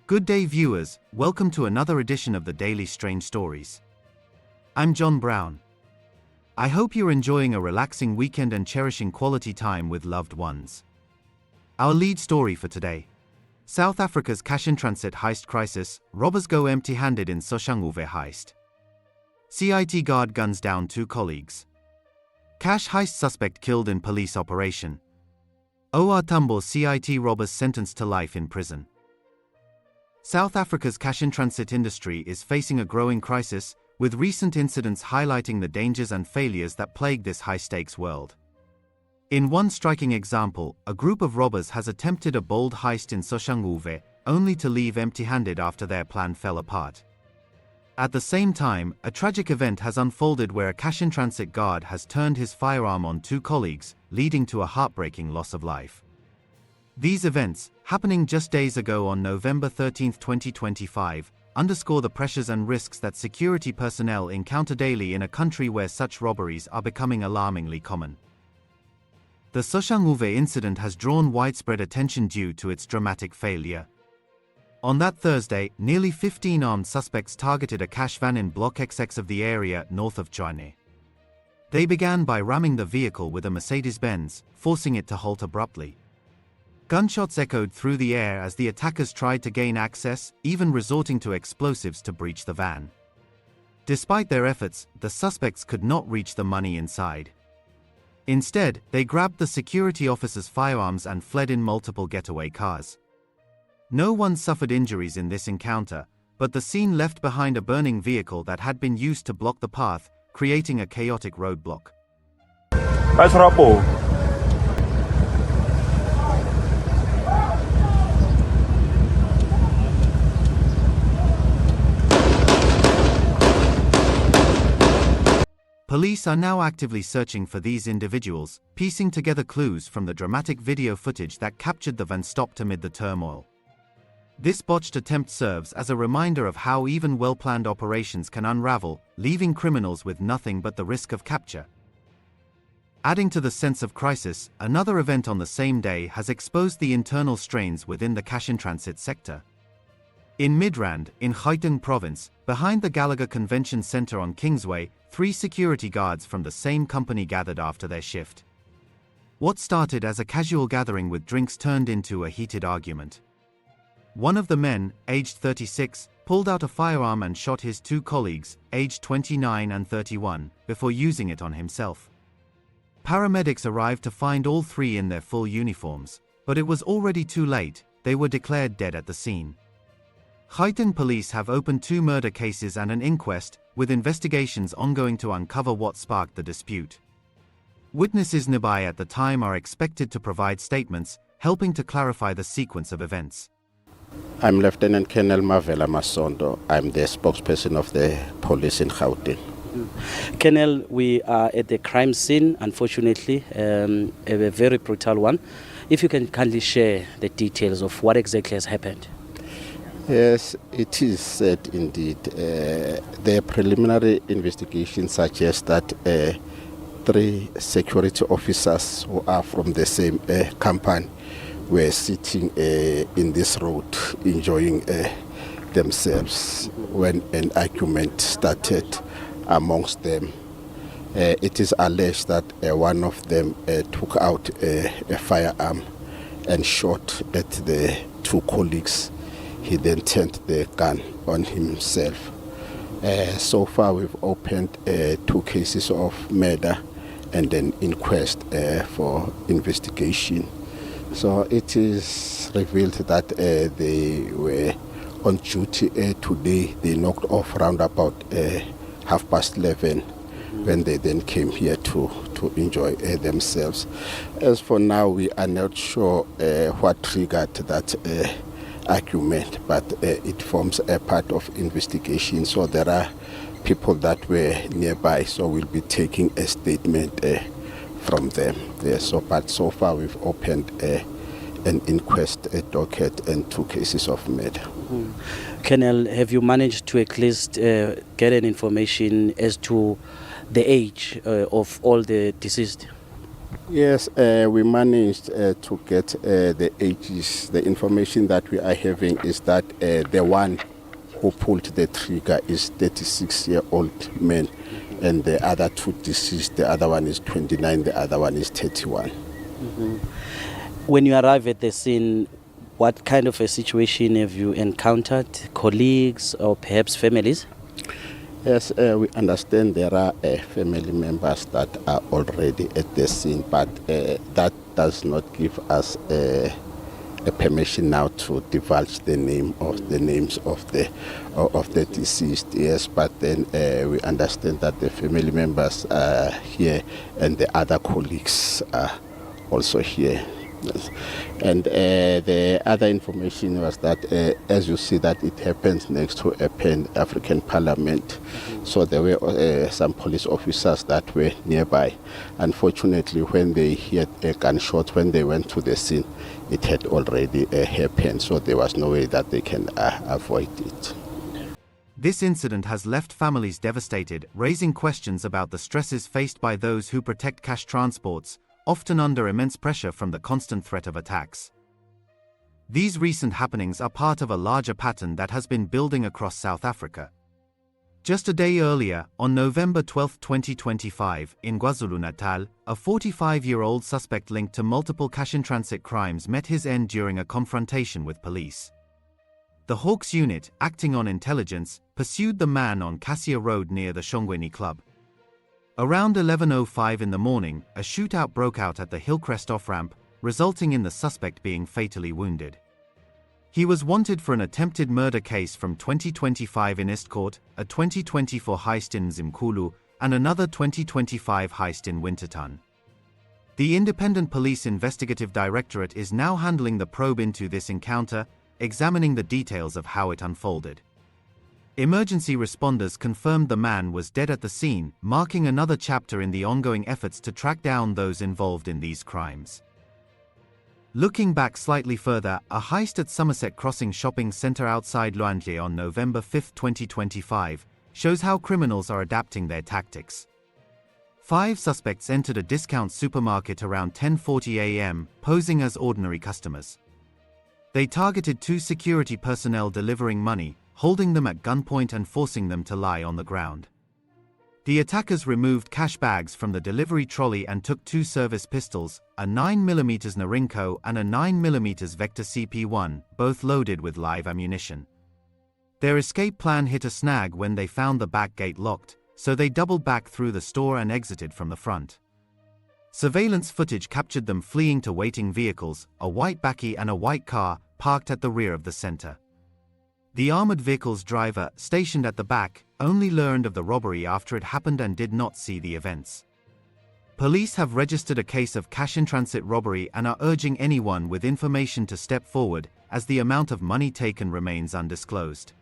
Good day viewers, welcome to another edition of the Daily Strange Stories. I'm John Brown. I hope you're enjoying a relaxing weekend and cherishing quality time with loved ones. Our lead story for today. South Africa's cash-in-transit heist crisis, robbers go empty-handed in Soshanguve Heist. CIT guard guns down 2 colleagues. Cash heist suspect killed in police operation. OR Tambo CIT robbers sentenced to life in prison. South Africa's cash-in-transit industry is facing a growing crisis, with recent incidents highlighting the dangers and failures that plague this high-stakes world. In one striking example, a group of robbers has attempted a bold heist in Soshanguve, only to leave empty-handed after their plan fell apart. At the same time, a tragic event has unfolded where a cash-in-transit guard has turned his firearm on 2 colleagues, leading to a heartbreaking loss of life. These events, happening just days ago on November 13, 2025, underscore the pressures and risks that security personnel encounter daily in a country where such robberies are becoming alarmingly common. The Soshanguve incident has drawn widespread attention due to its dramatic failure. On that Thursday, nearly 15 armed suspects targeted a cash van in Block XX of the area north of Tshwane. They began by ramming the vehicle with a Mercedes-Benz, forcing it to halt abruptly. Gunshots echoed through the air as the attackers tried to gain access, even resorting to explosives to breach the van. Despite their efforts, the suspects could not reach the money inside. Instead, they grabbed the security officer's firearms and fled in multiple getaway cars. No one suffered injuries in this encounter, but the scene left behind a burning vehicle that had been used to block the path, creating a chaotic roadblock. Police are now actively searching for these individuals, piecing together clues from the dramatic video footage that captured the van stopped amid the turmoil. This botched attempt serves as a reminder of how even well-planned operations can unravel, leaving criminals with nothing but the risk of capture. Adding to the sense of crisis, another event on the same day has exposed the internal strains within the cash-in-transit sector. In Midrand, in Nqeto province, behind the Gallagher Convention Center on Kingsway, 3 security guards from the same company gathered after their shift. What started as a casual gathering with drinks turned into a heated argument. One of the men, aged 36, pulled out a firearm and shot his 2 colleagues, aged 29 and 31, before using it on himself. Paramedics arrived to find all 3 in their full uniforms, but it was already too late. They were declared dead at the scene. Nqeto police have opened 2 murder cases and an inquest, with investigations ongoing to uncover what sparked the dispute. Witnesses nearby at the time are expected to provide statements, helping to clarify the sequence of events. I'm Lieutenant Colonel Mavela Masondo. I'm the spokesperson of the police in Gauteng. Colonel, we are at the crime scene, unfortunately, a very brutal one. If you can kindly share the details of what exactly has happened. Yes, it is said indeed. The preliminary investigation suggests that 3 security officers who are from the same company were sitting in this road enjoying themselves when an argument started amongst them. It is alleged that one of them took out a firearm and shot at the 2 colleagues. He then turned the gun on himself. So far we've opened 2 cases of murder and an inquest for investigation. So it is revealed that they were on duty today. They knocked off around about 11:30 when they then came here to enjoy themselves. As for now, we are not sure what triggered that argument, but it forms a part of investigation. So there are people that were nearby, so we'll be taking a statement from them there. But so far we've opened an inquest, a docket, and 2 cases of murder. Colonel, have you managed to at least get an information as to the age of all the deceased? Yes, we managed to get the ages. The information that we are having is that the one who pulled the trigger is 36-year-old man, and the other two deceased, the other one is 29, the other one is 31. When you arrive at the scene, what kind of a situation have you encountered? Colleagues or perhaps families? Yes, we understand there are family members that are already at the scene, but that does not give us a permission now to divulge the names of the deceased. Yes, but then we understand that the family members are here and the other colleagues are also here. Yes. And the other information was that, as you see, that it happens next to a Pan-African Parliament. So there were some police officers that were nearby. Unfortunately, when they heard a gunshot, when they went to the scene, it had already happened. So there was no way that they can avoid it. This incident has left families devastated, raising questions about the stresses faced by those who protect cash transports, often under immense pressure from the constant threat of attacks. These recent happenings are part of a larger pattern that has been building across South Africa. Just a day earlier, on November 12, 2025, in KwaZulu-Natal, a 45-year-old suspect linked to multiple cash-in-transit crimes met his end during a confrontation with police. The Hawks unit, acting on intelligence, pursued the man on Cassia Road near the Tshwane club. Around 11:05 in the morning, a shootout broke out at the Hillcrest off-ramp, resulting in the suspect being fatally wounded. He was wanted for an attempted murder case from 2025 in Estcourt, a 2024 heist in Mnikelo, and another 2025 heist in Winterton. The Independent Police Investigative Directorate is now handling the probe into this encounter, examining the details of how it unfolded. Emergency responders confirmed the man was dead at the scene, marking another chapter in the ongoing efforts to track down those involved in these crimes. Looking back slightly further, a heist at Somerset Crossing Shopping Centre outside Lundi on November 5, 2025, shows how criminals are adapting their tactics. 5 suspects entered a discount supermarket around 10:40 a.m., posing as ordinary customers. They targeted 2 security personnel delivering money, holding them at gunpoint and forcing them to lie on the ground. The attackers removed cash bags from the delivery trolley and took 2 service pistols, a 9mm Nqeto and a 9mm Vector CP1, both loaded with live ammunition. Their escape plan hit a snag when they found the back gate locked, so they doubled back through the store and exited from the front. Surveillance footage captured them fleeing to waiting vehicles, a white bakkie and a white car, parked at the rear of the center. The armored vehicle's driver, stationed at the back, only learned of the robbery after it happened and did not see the events. Police have registered a case of cash-in-transit robbery and are urging anyone with information to step forward, as the amount of money taken remains undisclosed.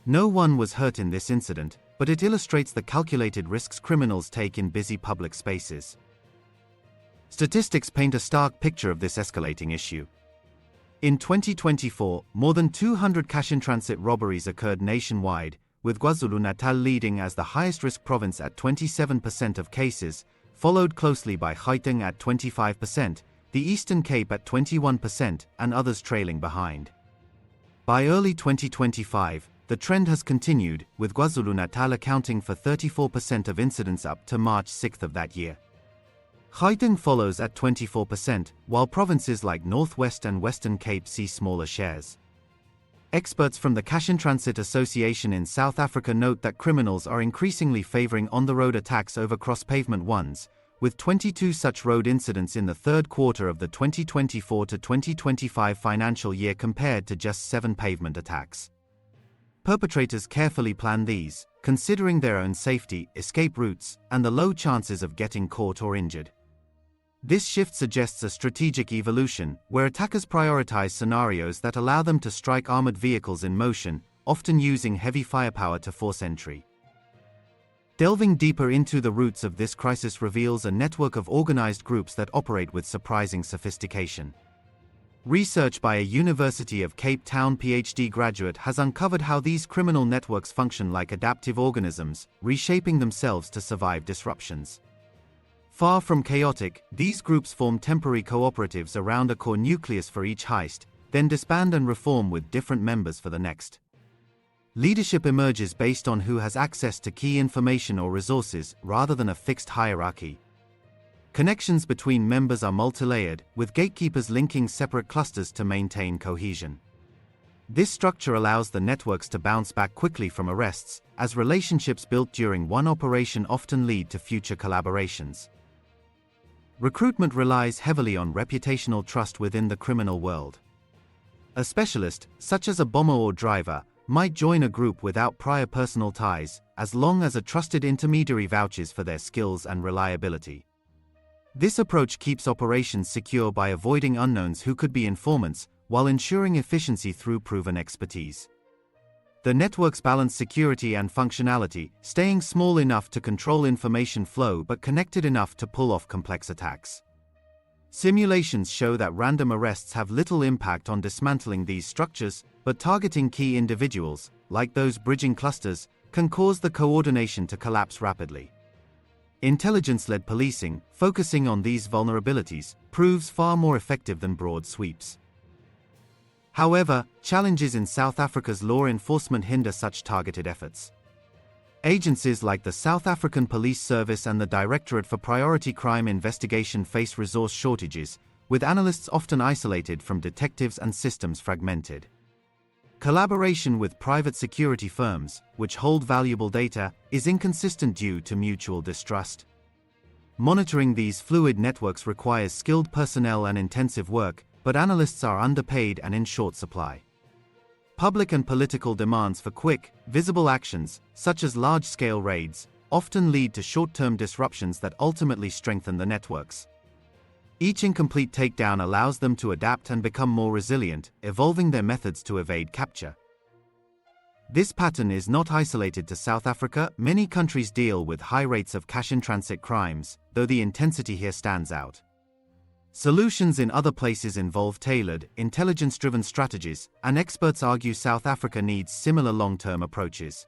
No one was hurt in this incident, but it illustrates the calculated risks criminals take in busy public spaces. Statistics paint a stark picture of this escalating issue. In 2024, more than 200 cash-in-transit robberies occurred nationwide, with KwaZulu-Natal leading as the highest-risk province at 27% of cases, followed closely by Gauteng at 25%, the Eastern Cape at 21%, and others trailing behind. By early 2025, the trend has continued, with KwaZulu-Natal accounting for 34% of incidents up to March 6 of that year. Gauteng follows at 24%, while provinces like Northwest and Western Cape see smaller shares. Experts from the Cash-in-Transit Association in South Africa note that criminals are increasingly favoring on-the-road attacks over cross-pavement ones, with 22 such road incidents in the third quarter of the 2024 to 2025 financial year compared to just 7 pavement attacks. Perpetrators carefully plan these, considering their own safety, escape routes, and the low chances of getting caught or injured. This shift suggests a strategic evolution, where attackers prioritize scenarios that allow them to strike armored vehicles in motion, often using heavy firepower to force entry. Delving deeper into the roots of this crisis reveals a network of organized groups that operate with surprising sophistication. Research by a University of Cape Town PhD graduate has uncovered how these criminal networks function like adaptive organisms, reshaping themselves to survive disruptions. Far from chaotic, these groups form temporary cooperatives around a core nucleus for each heist, then disband and reform with different members for the next. Leadership emerges based on who has access to key information or resources rather than a fixed hierarchy. Connections between members are multilayered, with gatekeepers linking separate clusters to maintain cohesion. This structure allows the networks to bounce back quickly from arrests, as relationships built during one operation often lead to future collaborations. Recruitment relies heavily on reputational trust within the criminal world. A specialist, such as a bomber or driver, might join a group without prior personal ties, as long as a trusted intermediary vouches for their skills and reliability. This approach keeps operations secure by avoiding unknowns who could be informants, while ensuring efficiency through proven expertise. The networks balance security and functionality, staying small enough to control information flow but connected enough to pull off complex attacks. Simulations show that random arrests have little impact on dismantling these structures, but targeting key individuals, like those bridging clusters, can cause the coordination to collapse rapidly. Intelligence-led policing, focusing on these vulnerabilities, proves far more effective than broad sweeps. However, challenges in South Africa's law enforcement hinder such targeted efforts. Agencies like the South African Police Service and the Directorate for Priority Crime Investigation face resource shortages, with analysts often isolated from detectives and systems fragmented. Collaboration with private security firms, which hold valuable data, is inconsistent due to mutual distrust. Monitoring these fluid networks requires skilled personnel and intensive work, but analysts are underpaid and in short supply. Public and political demands for quick, visible actions, such as large-scale raids, often lead to short-term disruptions that ultimately strengthen the networks. Each incomplete takedown allows them to adapt and become more resilient, evolving their methods to evade capture. This pattern is not isolated to South Africa. Many countries deal with high rates of cash-in-transit crimes, though the intensity here stands out. Solutions in other places involve tailored, intelligence-driven strategies, and experts argue South Africa needs similar long-term approaches.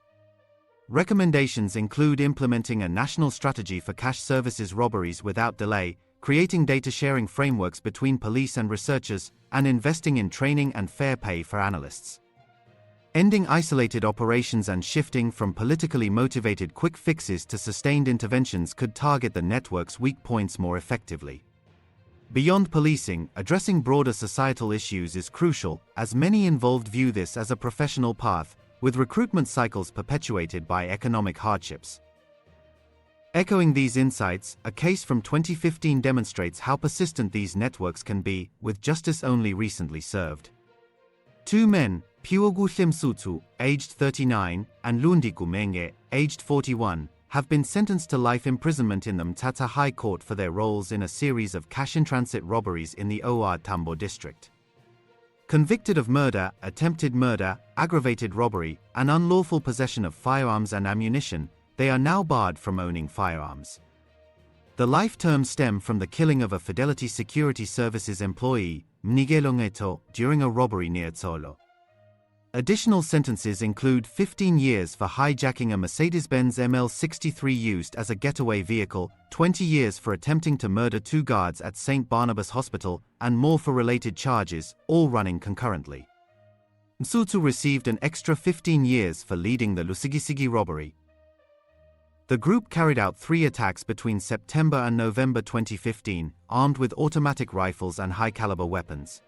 Recommendations include implementing a national strategy for cash services robberies without delay, creating data-sharing frameworks between police and researchers, and investing in training and fair pay for analysts. Ending isolated operations and shifting from politically motivated quick fixes to sustained interventions could target the network's weak points more effectively. Beyond policing, addressing broader societal issues is crucial, as many involved view this as a professional path, with recruitment cycles perpetuated by economic hardships. Echoing these insights, a case from 2015 demonstrates how persistent these networks can be, with justice only recently served. Two men, Phiwokuhle Msuthu, aged 39, and Lundi Gumenge, aged 41, have been sentenced to life imprisonment in the Mthatha High Court for their roles in a series of cash-in-transit robberies in the OR Tambo district. Convicted of murder, attempted murder, aggravated robbery, and unlawful possession of firearms and ammunition, they are now barred from owning firearms. The life terms stem from the killing of a Fidelity Security Services employee, Nqeto, during a robbery near Tshwane. Additional sentences include 15 years for hijacking a Mercedes-Benz ML63 used as a getaway vehicle, 20 years for attempting to murder two guards at St. Barnabas Hospital, and more for related charges, all running concurrently. Msuthu received an extra 15 years for leading the Lusigisi robbery. The group carried out 3 attacks between September and November 2015, armed with automatic rifles and high-caliber weapons.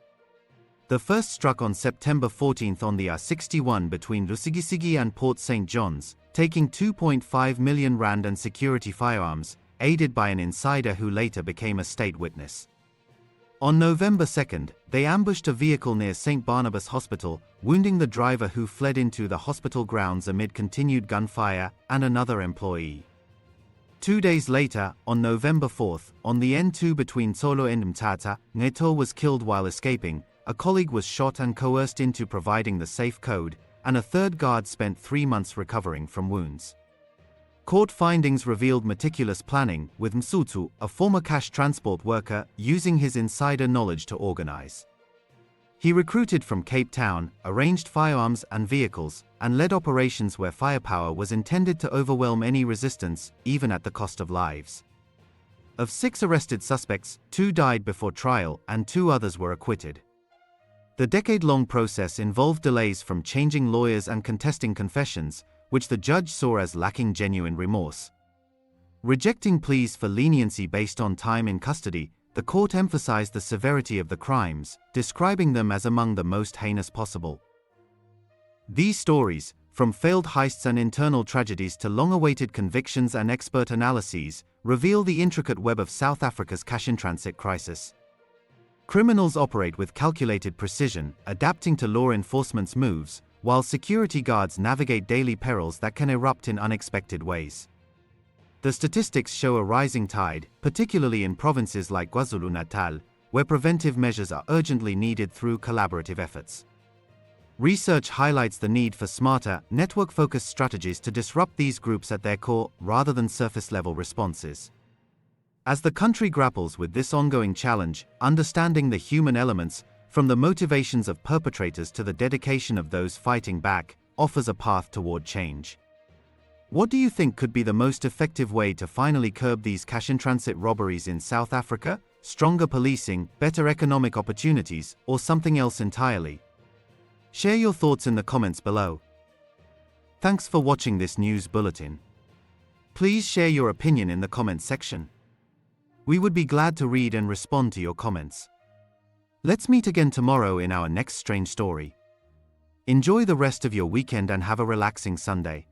The first struck on September 14 on the R61 between Lusigisi and Port St. John's, taking 2.5 million rand and security firearms, aided by an insider who later became a state witness. On November 2, they ambushed a vehicle near St. Barnabas Hospital, wounding the driver who fled into the hospital grounds amid continued gunfire, and another employee. 2 days later, on November 4, on the N2 between Tshwane and Mthatha, Nqeto was killed while escaping, a colleague was shot and coerced into providing the safe code, and a third guard spent 3 months recovering from wounds. Court findings revealed meticulous planning, with Msuthu, a former cash transport worker, using his insider knowledge to organize. He recruited from Cape Town, arranged firearms and vehicles, and led operations where firepower was intended to overwhelm any resistance, even at the cost of lives. Of 6 arrested suspects, 2 died before trial and 2 others were acquitted. The decade-long process involved delays from changing lawyers and contesting confessions, which the judge saw as lacking genuine remorse. Rejecting pleas for leniency based on time in custody, the court emphasized the severity of the crimes, describing them as among the most heinous possible. These stories, from failed heists and internal tragedies to long-awaited convictions and expert analyses, reveal the intricate web of South Africa's cash-in-transit crisis. Criminals operate with calculated precision, adapting to law enforcement's moves, while security guards navigate daily perils that can erupt in unexpected ways. The statistics show a rising tide, particularly in provinces like KwaZulu-Natal, where preventive measures are urgently needed through collaborative efforts. Research highlights the need for smarter, network-focused strategies to disrupt these groups at their core, rather than surface-level responses. As the country grapples with this ongoing challenge, understanding the human elements, from the motivations of perpetrators to the dedication of those fighting back, offers a path toward change. What do you think could be the most effective way to finally curb these cash-in-transit robberies in South Africa? Stronger policing, better economic opportunities, or something else entirely? Share your thoughts in the comments below. Thanks for watching this news bulletin. Please share your opinion in the comments section. We would be glad to read and respond to your comments. Let's meet again tomorrow in our next strange story. Enjoy the rest of your weekend and have a relaxing Sunday.